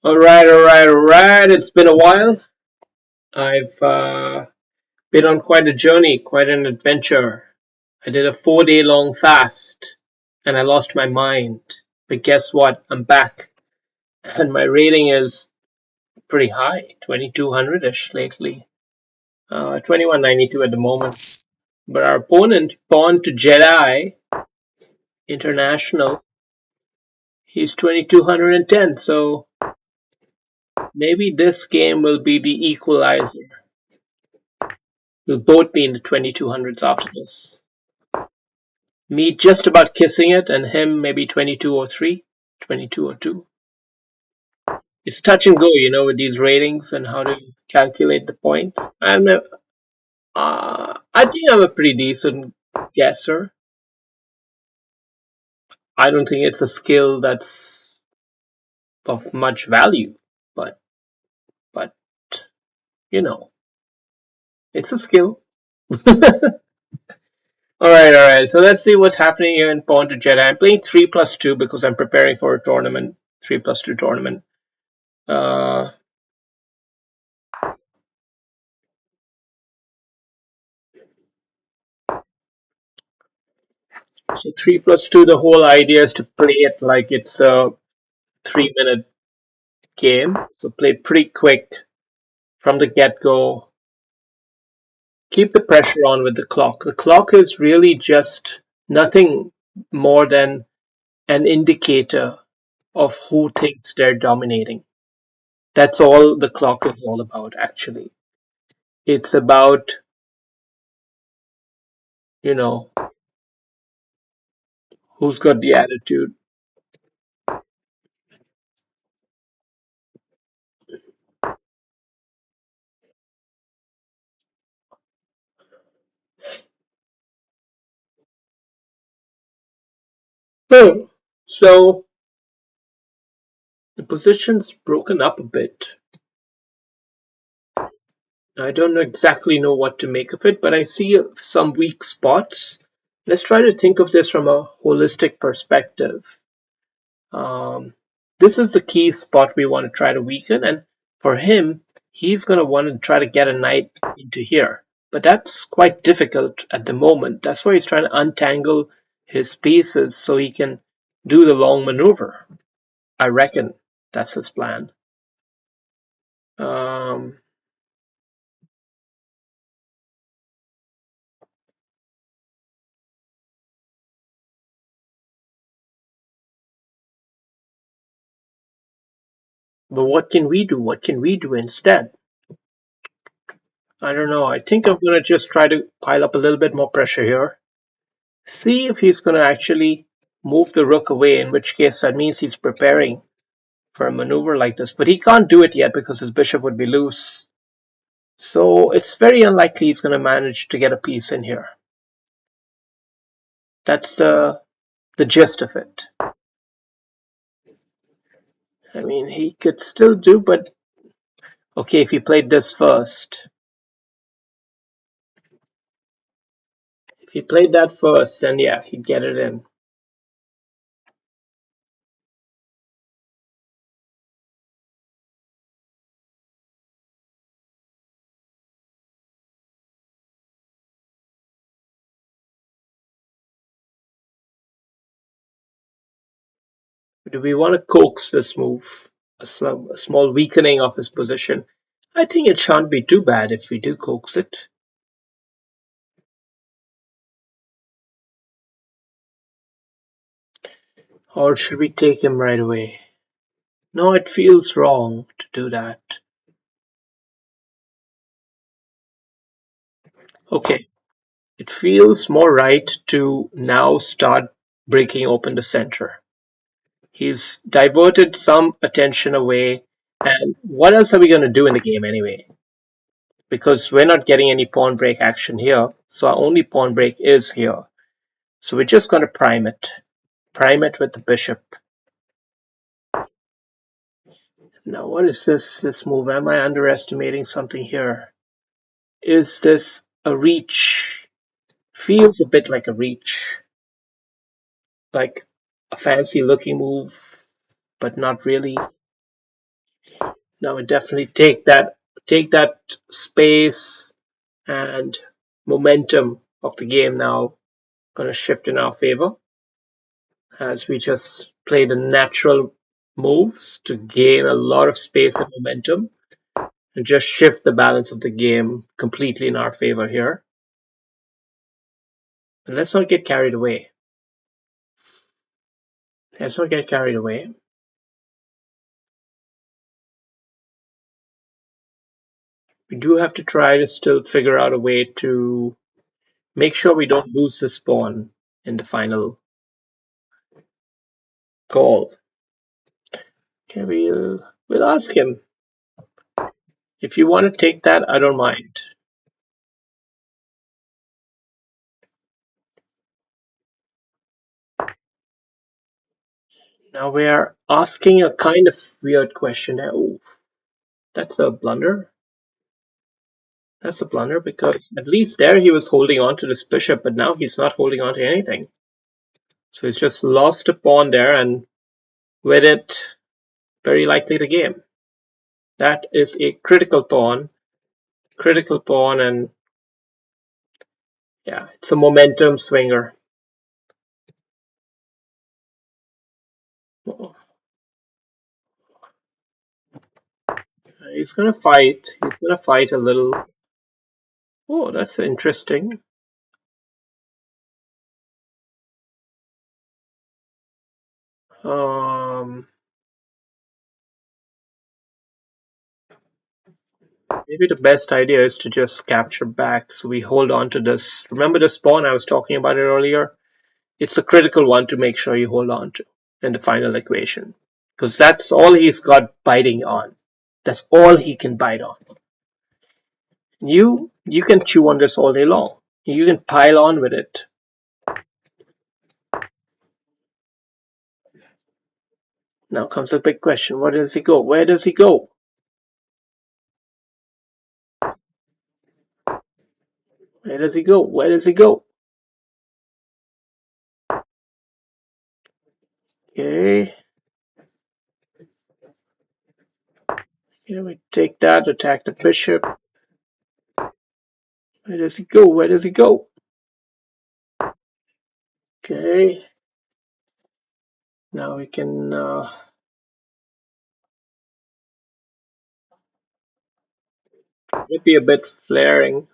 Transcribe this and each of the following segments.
All right. It's been a while. I've been on quite a journey, quite an adventure. I did a 4 day long fast and I lost my mind. But guess what? I'm back. And my rating is pretty high, 2200 ish lately. 2192 at the moment. But our opponent, Pawn to Jedi International, he's 2210. So maybe this game will be the equalizer. We'll both be in the 2200s after this. Me just about kissing it, and him maybe 2203, 2202. It's touch and go, with these ratings and how to calculate the points. I think I'm a pretty decent guesser. I don't think it's a skill that's of much value, but you know, it's a skill. All right. So let's see what's happening here in Pawn to Jedi. I'm playing 3+2 because I'm preparing for a tournament, 3+2 tournament. Uh, So 3+2, the whole idea is to play it like it's a 3 minute game. So play pretty quick from the get go. Keep the pressure on with the clock. The clock is really just nothing more than an indicator of who thinks they're dominating. That's all the clock is all about, actually. It's about, you know, who's got the attitude. Oh, so the position's broken up a bit. I don't exactly know what to make of it, but I see some weak spots. Let's try to think of this from a holistic perspective. Um, this is the key spot we want to try to weaken, and for him, he's going to want to try to get a knight into here. But that's quite difficult at the moment. That's why he's trying to untangle his pieces so he can do the long maneuver. I reckon that's his plan. Um, but what can we do? What can we do instead? I don't know. I think I'm going to just try to pile up a little bit more pressure here. See if he's going to actually move the rook away, in which case that means he's preparing for a maneuver like this. But he can't do it yet because his bishop would be loose. So it's very unlikely he's going to manage to get a piece in here. That's the gist of it. I mean, he could still do, but okay, if he played this first. If he played that first, then yeah, he'd get it in. Do we want to coax this move? A small weakening of his position. I think it shan't be too bad if we do coax it. Or should we take him right away? No, it feels wrong to do that. Okay, it feels more right to now start breaking open the center. He's diverted some attention away, and what else are we going to do in the game anyway? Because we're not getting any pawn break action here, so our only pawn break is here. So we're just going to prime it. Prime it with the bishop. Now, what is this move? Am I underestimating something here? Is this a reach? Feels a bit like a reach, like a fancy looking move, but not really. Now we definitely take that space and momentum of the game now going to shift in our favor as we just play the natural moves to gain a lot of space and momentum and just shift the balance of the game completely in our favor here. And let's not get carried away. Let's not get carried away. We do have to try to still figure out a way to make sure we don't lose this pawn in the final call. Okay, we'll ask him. If you want to take that, I don't mind. Now we are asking a kind of weird question. Oh, that's a blunder. That's a blunder because at least there he was holding on to this bishop, but now he's not holding on to anything. So he's just lost a pawn there, and with it, very likely the game. That is a critical pawn, and yeah, it's a momentum swinger. He's gonna fight. He's gonna fight a little. Oh, that's interesting. Um, Maybe the best idea is to just capture back so we hold on to this. Remember this pawn I was talking about it earlier? It's a critical one to make sure you hold on to in the final equation because that's all he's got biting on. That's all he can bite on. You can chew on this all day long. You can pile on with it. Now comes the big question. Where does he go? Where does he go? Where does he go? Where does he go? Okay. Here we take that, attack the bishop. Where does he go? Where does he go? Okay. Now we can maybe a bit flaring.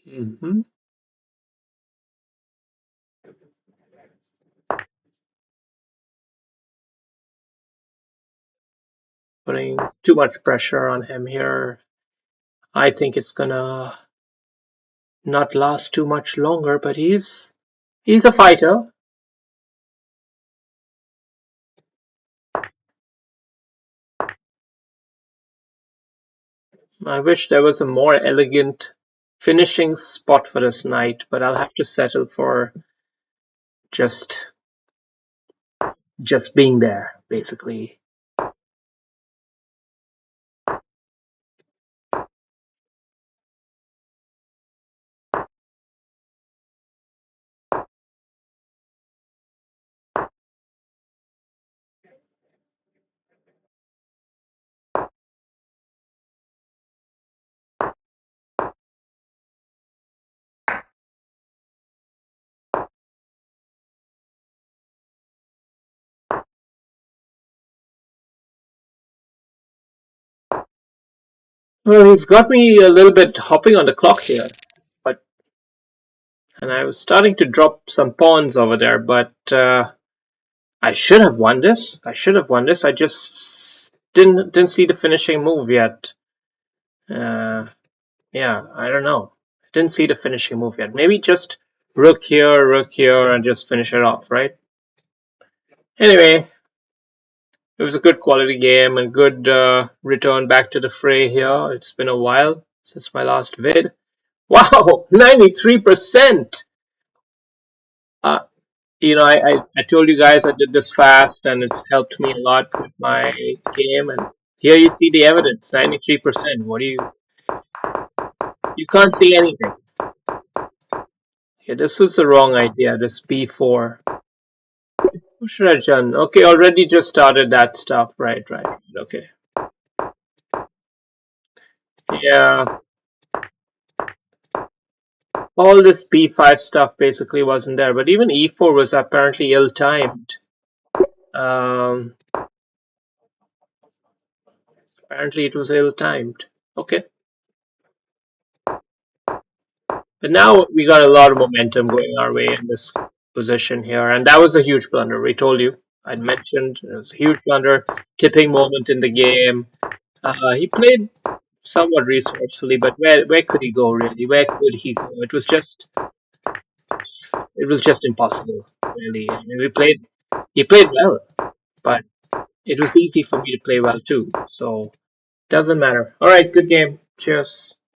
Mm-hmm. Putting too much pressure on him here. I think it's gonna not last too much longer, but he's a fighter. I wish there was a more elegant finishing spot for this knight, but I'll have to settle for just being there, basically. Well, he's got me a little bit hopping on the clock here, but and I was starting to drop some pawns over there, but I should have won this. I should have won this. I just didn't see the finishing move yet. Uh, yeah, I don't know. I didn't see the finishing move yet. Maybe just rook here, and just finish it off, right? Anyway, it was a good quality game and good return back to the fray here. It's been a while since my last vid. Wow, 93%! Uh, I told you guys I did this fast and it's helped me a lot with my game. And here you see the evidence, 93%. You can't see anything. Yeah, this was the wrong idea, this b4. What should I have done? Okay, already just started that stuff. Right, right. Okay. Yeah, all this b5 stuff basically wasn't there, but even e4 was apparently ill-timed. Um, Apparently it was ill-timed. Okay. But now we got a lot of momentum going our way in this position here, and that was a huge blunder. We told you, I'd mentioned it was a huge blunder, tipping moment in the game. He played somewhat resourcefully, but where could he go really? Where could he go? It was just impossible, really. I mean, he played well, but it was easy for me to play well too. So doesn't matter. All right, good game. Cheers.